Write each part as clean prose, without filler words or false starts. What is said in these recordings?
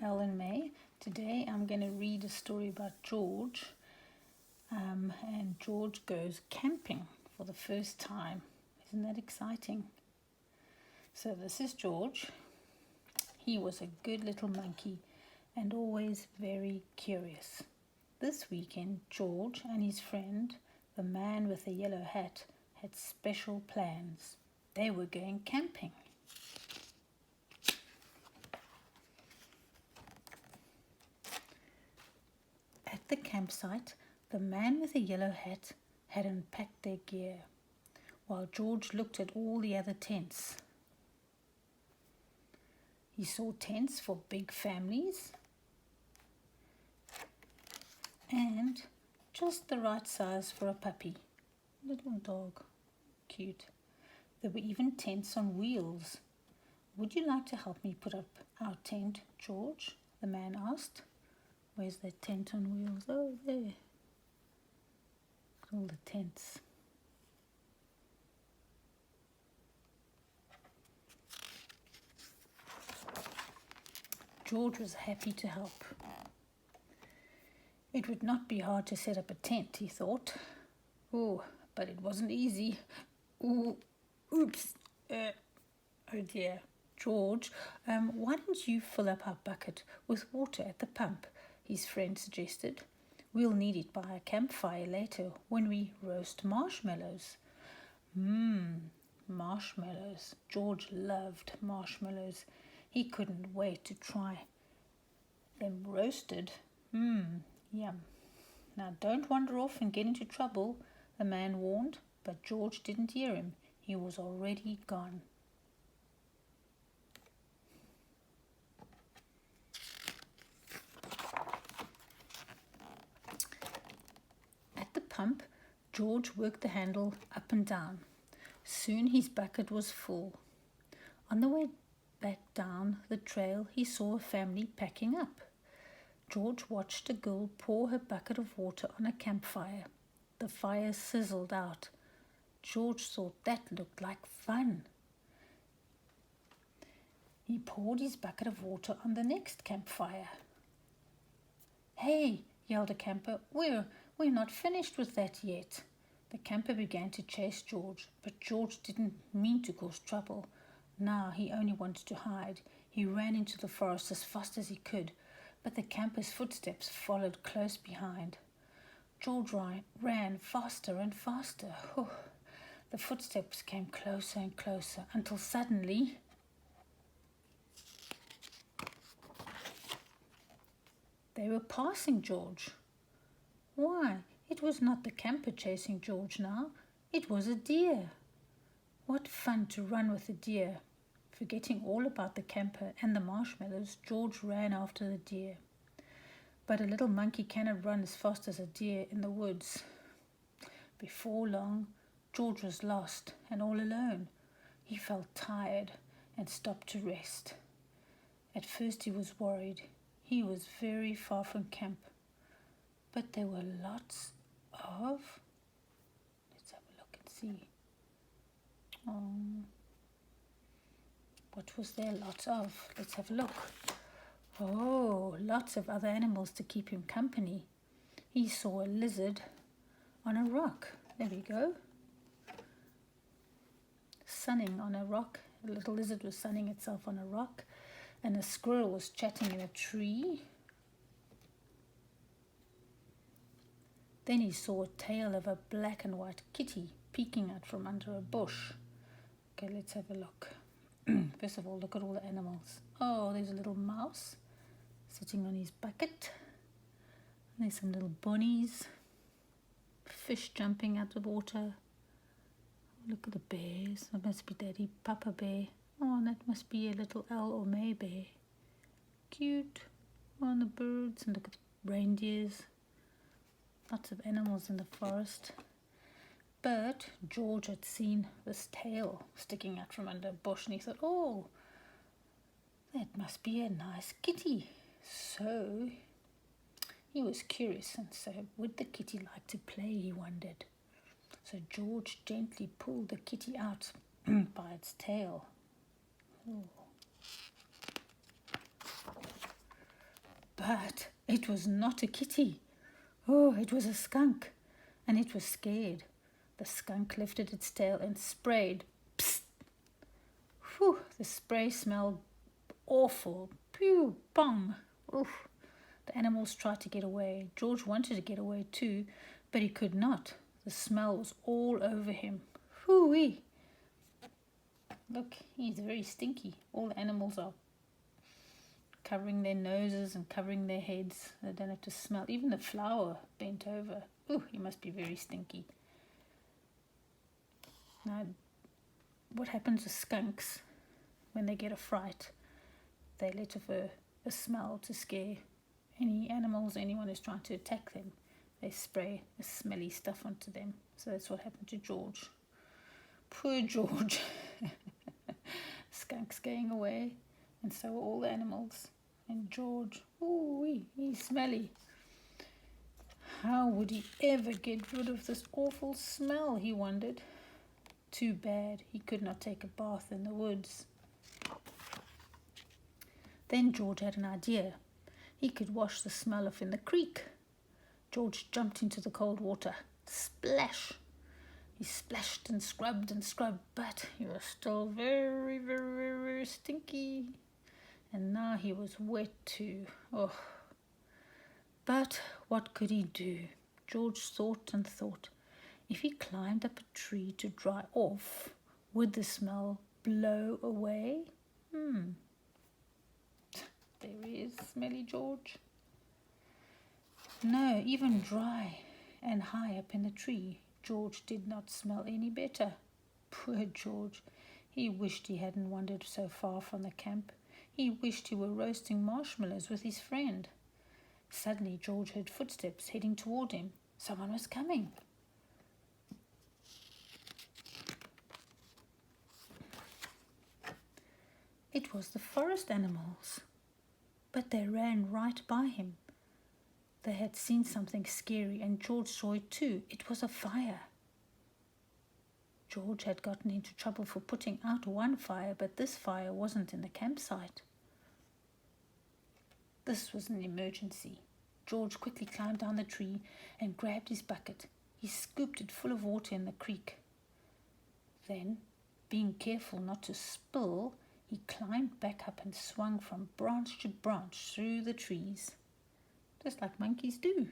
Ellen May. Today I'm going to read a story about George. And George goes camping for the first time. Isn't that exciting? So this is George. He was a good little monkey and always very curious. This weekend, George and his friend, the man with the yellow hat, had special plans. They were going camping. At the campsite, the man with the yellow hat had unpacked their gear, while George looked at all the other tents. He saw tents for big families and just the right size for a puppy. Little dog. Cute. There were even tents on wheels. "Would you like to help me put up our tent, George?" the man asked. "Where's the tent on wheels?" "Oh, there." All the tents. George was happy to help. It would not be hard to set up a tent, he thought. Oh, but it wasn't easy. Oops. Oh dear. "George, why don't you fill up our bucket with water at the pump?" his friend suggested. "We'll need it by a campfire later when we roast marshmallows." Marshmallows. George loved marshmallows. He couldn't wait to try them roasted. Yum. "Now don't wander off and get into trouble," the man warned, but George didn't hear him. He was already gone. At the pump, George worked the handle up and down. Soon his bucket was full. On the way back down the trail, he saw a family packing up. George watched a girl pour her bucket of water on a campfire. The fire sizzled out. George thought that looked like fun. He poured his bucket of water on the next campfire. "Hey," yelled a camper, we're not finished with that yet." The camper began to chase George, but George didn't mean to cause trouble. Now he only wanted to hide. He ran into the forest as fast as he could, but the camper's footsteps followed close behind. George ran faster and faster. The footsteps came closer and closer until suddenly they were passing George. Why, it was not the camper chasing George now. It was a deer. What fun to run with a deer. Forgetting all about the camper and the marshmallows, George ran after the deer. But a little monkey cannot run as fast as a deer in the woods. Before long, George was lost and all alone. He felt tired and stopped to rest. At first he was worried. He was very far from camp. But there were lots of... Let's have a look and see. What was there lots of? Let's have a look. Oh, lots of other animals to keep him company. He saw a lizard on a rock. There we go. Sunning on a rock. A little lizard was sunning itself on a rock. And a squirrel was chatting in a tree. Then he saw a tail of a black and white kitty peeking out from under a bush. Okay, let's have a look. First of all, look at all the animals. Oh, there's a little mouse sitting on his bucket. There's some little bunnies. Fish jumping out of the water. Look at the bears. That must be Daddy Papa Bear. Oh, and that must be a little owl or May Bear. Cute. Oh, and the birds. And look at the reindeers. Lots of animals in the forest. But George had seen this tail sticking out from under a bush, and he thought, oh, that must be a nice kitty. So he was curious, and so would the kitty like to play, he wondered. So George gently pulled the kitty out by its tail. Oh. But it was not a kitty. Oh, it was a skunk, and it was scared. The skunk lifted its tail and sprayed. Psst! Whew, the spray smelled awful. Pew, pong. Oof. The animals tried to get away. George wanted to get away too, but he could not. The smell was all over him. Hoo-wee. Look, he's very stinky. All the animals are covering their noses and covering their heads. They don't have to smell. Even the flower bent over. Ooh, he must be very stinky. Now, what happens with skunks when they get a fright? They let off a smell to scare any animals, anyone who's trying to attack them. They spray a smelly stuff onto them. So that's what happened to George. Poor George. Skunk's going away, and so are all the animals. And George, ooh, he's smelly. How would he ever get rid of this awful smell, he wondered. Too bad he could not take a bath in the woods. Then George had an idea. He could wash the smell off in the creek. George jumped into the cold water. Splash! He splashed and scrubbed, but he was still very, very, very stinky. And now he was wet too. Oh! But what could he do? George thought and thought. If he climbed up a tree to dry off, would the smell blow away? There he is, smelly George. No, even dry and high up in the tree, George did not smell any better. Poor George. He wished he hadn't wandered so far from the camp. He wished he were roasting marshmallows with his friend. Suddenly George heard footsteps heading toward him. Someone was coming. It was the forest animals, but they ran right by him. They had seen something scary, and George saw it too. It was a fire. George had gotten into trouble for putting out one fire, but this fire wasn't in the campsite. This was an emergency. George quickly climbed down the tree and grabbed his bucket. He scooped it full of water in the creek. Then, being careful not to spill, he climbed back up and swung from branch to branch through the trees, just like monkeys do.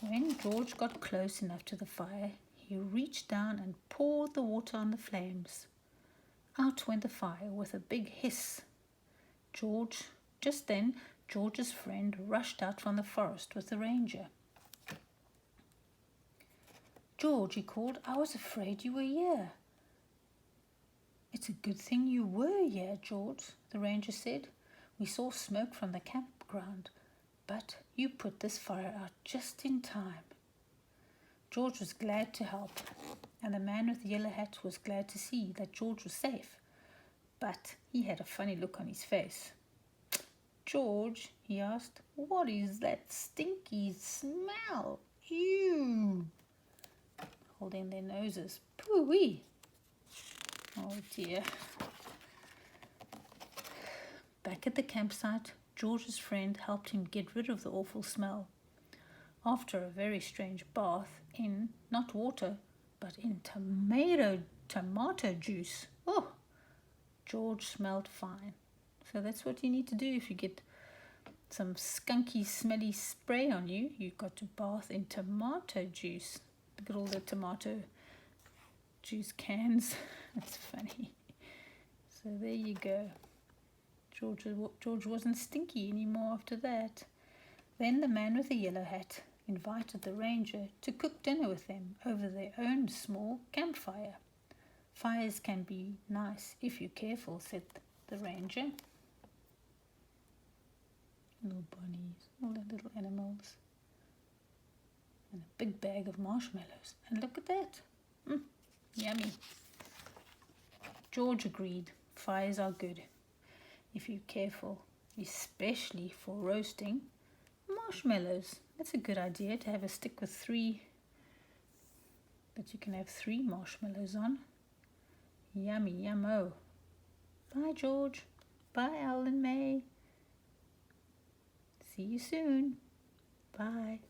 When George got close enough to the fire, he reached down and poured the water on the flames. Out went the fire with a big hiss. Just then, George's friend rushed out from the forest with the ranger. George, he called, I was afraid you were here. It's a good thing you were here, George, the ranger said. We saw smoke from the campground, but you put this fire out just in time. George was glad to help, and the man with the yellow hat was glad to see that George was safe, but he had a funny look on his face. George, he asked, what is that stinky smell? Ew! Holding their noses. Pooh-wee! Oh dear. Back at the campsite, George's friend helped him get rid of the awful smell. After a very strange bath in, not water, but in tomato juice. Oh! George smelled fine. So that's what you need to do if you get some skunky, smelly spray on you. You've got to bath in tomato juice. Look at all the tomato juice cans. That's funny. So there you go. George wasn't stinky anymore after that. Then the man with the yellow hat invited the ranger to cook dinner with them over their own small campfire. Fires can be nice if you're careful, said the ranger. Little bunnies, all the little animals. And a big bag of marshmallows. And look at that. Yummy. George agreed. Fires are good if you're careful, especially for roasting marshmallows. That's a good idea to have a stick with 3, that you can have 3 marshmallows on. Yummy, yummo. Bye, George. Bye, Al and May. See you soon. Bye.